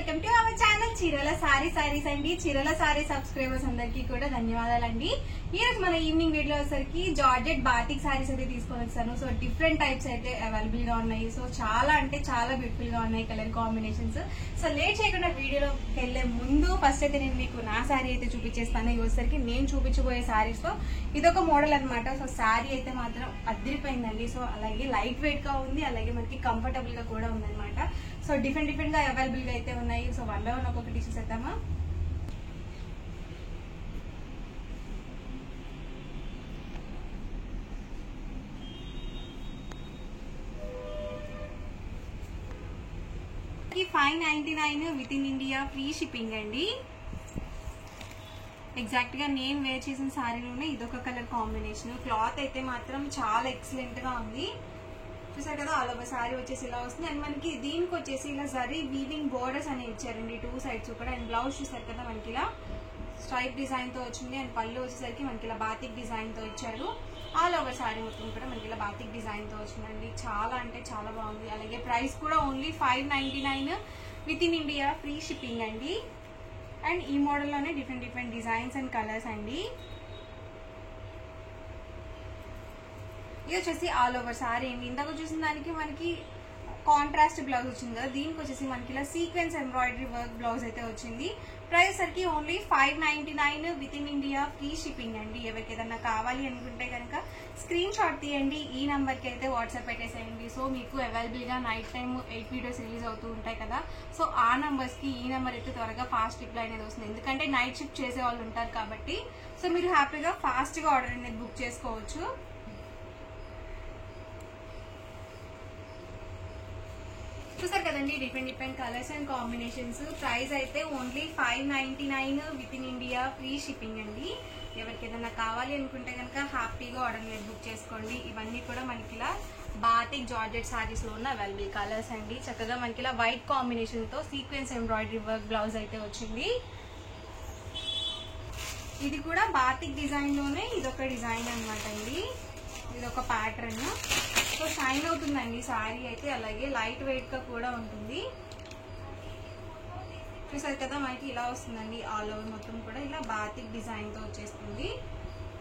Welcome to our channel చీరల సారీస్ అండి. చీరల సారీ సబ్స్క్రైబర్స్ అందరికీ కూడా ధన్యవాదాలండి. ఈ రోజు మన ఈవినింగ్ వీడియో వచ్చేసరికి జార్జెట్ బాతిక్ సారీస్ అయితే తీసుకొని వచ్చాను. సో డిఫరెంట్ టైప్స్ అయితే అవైలబుల్ గా ఉన్నాయి. సో చాలా అంటే చాలా బ్యూటిఫుల్ గా ఉన్నాయి కలర్ కాంబినేషన్స్. సో లేట్ చేయకుండా వీడియోలో వెళ్లే ముందు ఫస్ట్ అయితే నేను మీకు నా సారీ అయితే చూపించేస్తాను. ఈ వచ్చేసరికి నేను చూపించబోయే సారీస్ లో ఇదొక మోడల్ అనమాట. సో సారీ అయితే మాత్రం అదిరిపోయిందండి. సో అలాగే లైట్ వెయిట్ గా ఉంది, అలాగే మనకి కంఫర్టబుల్ గా కూడా ఉందన్నమాట. సో డిఫరెంట్ గా అవైలబుల్ గా అయితే ఉన్నాయి. సో వన్ బై వన్ ఒక్కొక్కటి చూసేద్దామా. $599 with in India free shipping అండి. ఎగ్జాక్ట్ గా నేను వేర్ చేసిన సారీలోనే ఇదొక కలర్ కాంబినేషన్. క్లాత్ అయితే మాత్రం చాలా ఎక్సలెంట్ గా ఉంది. చూసారు కదా, ఆల్ ఓవర్ సారీ వచ్చేసి ఇలా వస్తుంది. అండ్ మనకి దీనికి వచ్చేసి ఇలా జరీ వీవింగ్ బోర్డర్స్ అనేవి ఇచ్చారండి టూ సైడ్స్ కూడా. అండ్ బ్లౌజ్ చూసారు కదా, మనకి ఇలా స్ట్రైప్ డిజైన్ తో వచ్చింది. అండ్ పళ్ళు వచ్చేసరికి మనకి ఇలా బాతిక్ డిజైన్ తో ఇచ్చారు. ఆల్ ఓవర్ సారీ మొత్తం కూడా మనకి ఇలా బాతిక్ డిజైన్ తో వచ్చిందండి. చాలా అంటే చాలా బాగుంది. అలాగే ప్రైస్ కూడా only $599 with in India free shipping అండి. అండ్ ఈ మోడల్ లోనే డిఫరెంట్ డిజైన్స్ అండ్ కలర్స్ అండి. ఇది వచ్చేసి ఆల్ ఓవర్ సారీ అండి. ఇందాక చూసిన దానికి మనకి కాంట్రాస్ట్ బ్లౌజ్ వచ్చింది కదా, దీనికి వచ్చేసి మనకి ఇలా సీక్వెన్స్ ఎంబ్రాయిడరీ వర్క్ బ్లౌజ్ అయితే వచ్చింది. ప్రైస్ సరికి only $599 with in India free shipping అండి. ఎవరికి ఏదన్నా కావాలి అనుకుంటే కనుక స్క్రీన్ షాట్ తీయండి, ఈ నంబర్ కి అయితే వాట్సాప్ పెట్టేసేయండి. సో మీకు అవైలబుల్ గా నైట్ టైం 8 వీడియోస్ రిలీజ్ అవుతూ ఉంటాయి కదా. సో ఆ నంబర్స్ కి ఈ నంబర్ అయితే త్వరగా ఫాస్ట్ రిప్లై అనేది వస్తుంది. ఎందుకంటే నైట్ షిఫ్ట్ చేసే వాళ్ళు ఉంటారు కాబట్టి. సో మీరు హ్యాపీగా ఫాస్ట్ గా ఆర్డర్ అనేది బుక్ చేసుకోవచ్చు. చూసారు కదండి, different colours and combinations. Price అయితే only $599 with in India free shipping అండి. ఎవరికి ఏదైనా కావాలి అనుకుంటే కనుక హ్యాపీగా ఆర్డర్ మీద బుక్ చేసుకోండి. ఇవన్నీ కూడా మనకి ఇలా బాతిక్ జార్జెట్ సారీస్ లో ఉన్న అవైలబుల్ కలర్స్ అండి. చక్కగా మనకి ఇలా వైట్ కాంబినేషన్ తో సీక్వెన్స్ ఎంబ్రాయిడరీ వర్క్ బ్లౌజ్ అయితే వచ్చింది. ఇది కూడా బాతిక్ డిజైన్ లోనే ఇదొక డిజైన్ అనమాట అండి. ఇదొక ప్యాటర్న్. సో షైన్ అవుతుందండి సారీ అయితే, అలాగే లైట్ వెయిట్ గా కూడా ఉంటుంది. చూసారు కదా, మనకి ఇలా వస్తుందండి. ఆల్ ఓవర్ మొత్తం కూడా ఇలా బాతిక్ డిజైన్ తో వచ్చేస్తుంది.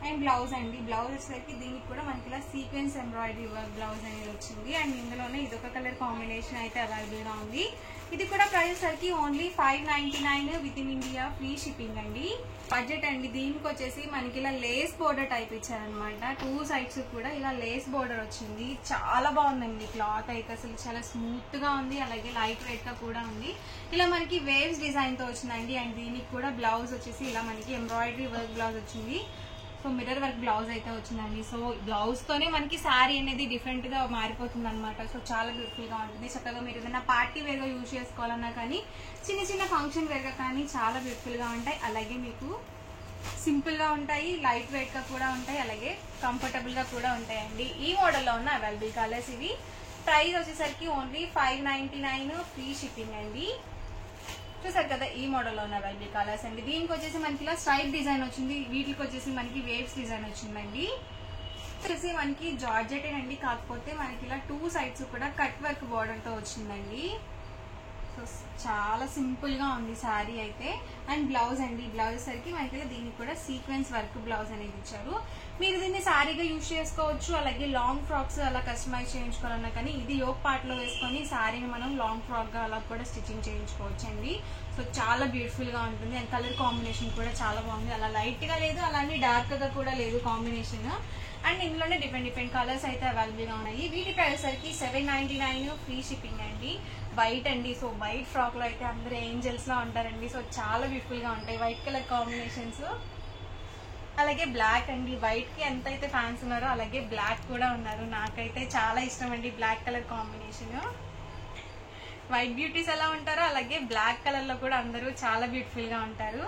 అండ్ బ్లౌజ్ అండి, బ్లౌజ్ వచ్చేసరికి దీనికి కూడా మనకి ఇలా సీక్వెన్స్ ఎంబ్రాయిడరీ వర్క్ బ్లౌజ్ అనేది వచ్చింది. అండ్ ఇందులోనే ఇదొక కలర్ కాంబినేషన్ అయితే అవైలబుల్ గా ఉంది. ఇది కూడా ప్రైస్ సరికి only $599 with in India free shipping అండి. బడ్జెట్ అండి. దీనికి వచ్చేసి మనకి ఇలా లేస్ బోర్డర్ టైప్ ఇచ్చారనమాట. టూ సైడ్స్ కూడా ఇలా లేస్ బోర్డర్ వచ్చింది. చాలా బాగుందండి. క్లాత్ అయితే అసలు చాలా స్మూత్ గా ఉంది, అలాగే లైట్ వెయిట్ గా కూడా ఉంది. ఇలా మనకి వేవ్స్ డిజైన్ తో వచ్చిందండి. అండ్ దీనికి కూడా బ్లౌజ్ వచ్చేసి ఇలా మనకి ఎంబ్రాయిడరీ వర్క్ బ్లౌజ్ వచ్చింది. సో మిర్రర్ వర్క్ బ్లౌజ్ అయితే వచ్చిందండి. సో బ్లౌజ్ తోనే మనకి శారీ అనేది డిఫరెంట్ గా మారిపోతుంది అనమాట. సో చాలా బ్యూటిఫుల్ గా ఉంటుంది. చక్కగా మీరు ఏదైనా పార్టీ వేర్ గా యూజ్ చేసుకోవాలన్నా కానీ, చిన్న ఫంక్షన్ వేర్ గా కానీ చాలా బ్యూటిఫుల్ గా ఉంటాయి. అలాగే మీకు సింపుల్ గా ఉంటాయి, లైట్ వెయిట్ గా కూడా ఉంటాయి, అలాగే కంఫర్టబుల్ గా కూడా ఉంటాయండి. ఈ మోడల్ లో ఉన్న అవైలబుల్ కలర్స్ ఇవి. ప్రైస్ వచ్చేసరికి ఓన్లీ $599 ఫ్రీ షిప్పింగ్ అండి. చూసారు కదా, ఈ మోడల్ లో ఉన్న అవైలబుల్ కలర్స్ అండి. దీనికి వచ్చేసి మనకి ఇలా స్ట్రైప్ డిజైన్ వచ్చింది, వీటికి వచ్చేసి మనకి వేవ్స్ డిజైన్ వచ్చిందండి. వచ్చేసి మనకి జార్జెట్ అండి, కాకపోతే మనకి ఇలా టూ సైడ్స్ కూడా కట్ వర్క్ బోర్డర్ తో వచ్చిందండి. సో చాలా సింపుల్ గా ఉంది సారీ అయితే. అండ్ బ్లౌజ్ అండి, బ్లౌజ్ సరికి మనకి దీనికి కూడా సీక్వెన్స్ వర్క్ బ్లౌజ్ అనేది ఇచ్చారు. మీరు దీన్ని సారీగా యూజ్ చేసుకోవచ్చు, అలాగే లాంగ్ ఫ్రాక్స్ అలా కస్టమైజ్ చేయించుకోవాలన్నా కానీ ఇది యోక్ పార్ట్ లో వేసుకొని సారీని మనం లాంగ్ ఫ్రాక్ గా అలా కూడా స్టిచ్చింగ్ చేయించుకోవచ్చు అండి. సో చాలా బ్యూటిఫుల్ గా ఉంటుంది. అండ్ కలర్ కాంబినేషన్ కూడా చాలా బాగుంది. అలా లైట్ గా లేదు, అలానే డార్క్ గా కూడా లేదు కాంబినేషన్. అండ్ ఇందులోనే డిఫరెంట్ కలర్స్ అయితే అవైలబుల్ గా ఉన్నాయి. వీటి ప్రైస్ సరికి $799 ఫ్రీ షిప్పింగ్ అండి. వైట్ అండి. సో వైట్ ఫ్రాక్ లో అయితే అందరూ ఏంజల్స్ లా ఉంటారండి. సో చాలా బ్యూటిఫుల్ గా ఉంటాయి వైట్ కలర్ కాంబినేషన్స్. అలాగే బ్లాక్ అండి, వైట్ కి ఎంత అయితే ఫ్యాన్స్ ఉన్నారో అలాగే బ్లాక్ కూడా ఉన్నారు. నాకైతే చాలా ఇష్టం అండి black colour combination. White beauties ఎలా ఉంటారో అలాగే బ్లాక్ కలర్ లో కూడా అందరూ చాలా బ్యూటిఫుల్ గా ఉంటారు.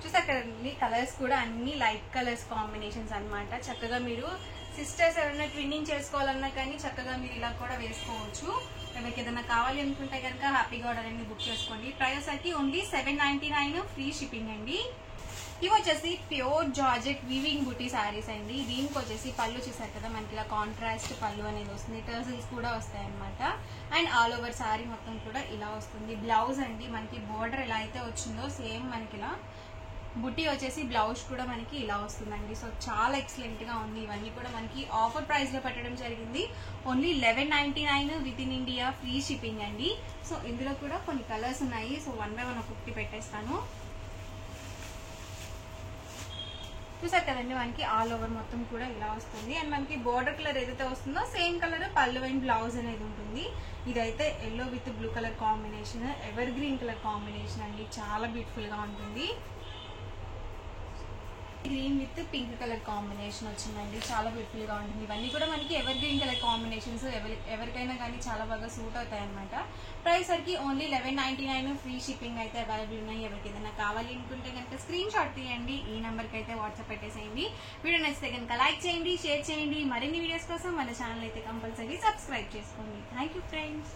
చూసారు కదండి, కలర్స్ కూడా అన్ని లైట్ కలర్స్ కాంబినేషన్స్ అన్నమాట. చక్కగా మీరు సిస్టర్స్ ఎవరైనా ట్విన్నింగ్ చేసుకోవాలన్నా కానీ చక్కగా మీరు ఇలా కూడా వేసుకోవచ్చు. ఎవరికి ఏదైనా కావాలి అనుకుంటే కనుక హ్యాపీగా ఆర్డర్ అనేది బుక్ చేసుకోండి. ప్రైస్ అయితే ఓన్లీ $799 ఫ్రీ షిప్పింగ్ అండి. ఇవి వచ్చేసి ప్యూర్ జార్జెట్ వీవింగ్ బుటీ శారీస్ అండి. దీనికి వచ్చేసి పళ్ళు చూసారు కదా, మనకి ఇలా కాంట్రాస్ట్ పళ్ళు అనేది వస్తుంది, టర్సిల్స్ కూడా వస్తాయి అనమాట. అండ్ ఆల్ ఓవర్ శారీ మొత్తం కూడా ఇలా వస్తుంది. బ్లౌజ్ అండి మనకి బోర్డర్ ఎలా అయితే వచ్చిందో సేమ్ మనకి ఇలా బుట్టి వచ్చేసి బ్లౌజ్ కూడా మనకి ఇలా వస్తుందండి. సో చాలా ఎక్సలెంట్ గా ఉంది. ఇవన్నీ కూడా మనకి ఆఫర్ ప్రైస్ లో పెట్టడం జరిగింది. Only 1199 with in India, free shipping అండి. సో ఇందులో కూడా కొన్ని కలర్స్ ఉన్నాయి. సో 1 by 1 ఒక్కొక్కటి పెట్టేస్తాను. చూసారు కదండి, మనకి ఆల్ ఓవర్ మొత్తం కూడా ఇలా వస్తుంది. అండ్ మనకి బోర్డర్ కలర్ ఏదైతే వస్తుందో సేమ్ కలర్ పళ్ళు అండ్ బ్లౌజ్ అనేది ఉంటుంది. ఇదైతే yellow with blue colour combination, ever green colour combination అండి. చాలా బ్యూటిఫుల్ గా ఉంటుంది. Green with pink colour combination వచ్చిందండి. చాలా బ్యూటిఫుల్ గా ఉంటుంది. ఇవన్నీ కూడా మనకి ఎవర్ గ్రీన్ కలర్ కాంబినేషన్స్, ఎవరికైనా కానీ చాలా బాగా సూట్ అవుతాయి అనమాట. ప్రైస్ సరికి ఓన్లీ 1199, ఫ్రీ షిప్పింగ్ అయితే అవైలబుల్ ఉన్నాయి. ఎవరికి ఏదైనా కావాలి అనుకుంటే కనుక స్క్రీన్ షాట్ తీయండి, ఈ నెంబర్కి అయితే వాట్సాప్ పెట్టేసేయండి. వీడియో నచ్చితే కనుక లైక్ చేయండి, షేర్ చేయండి. మరిన్ని వీడియోస్ కోసం మన ఛానల్ అయితే కంపల్సరీ సబ్స్క్రైబ్ చేసుకోండి. Thank you friends.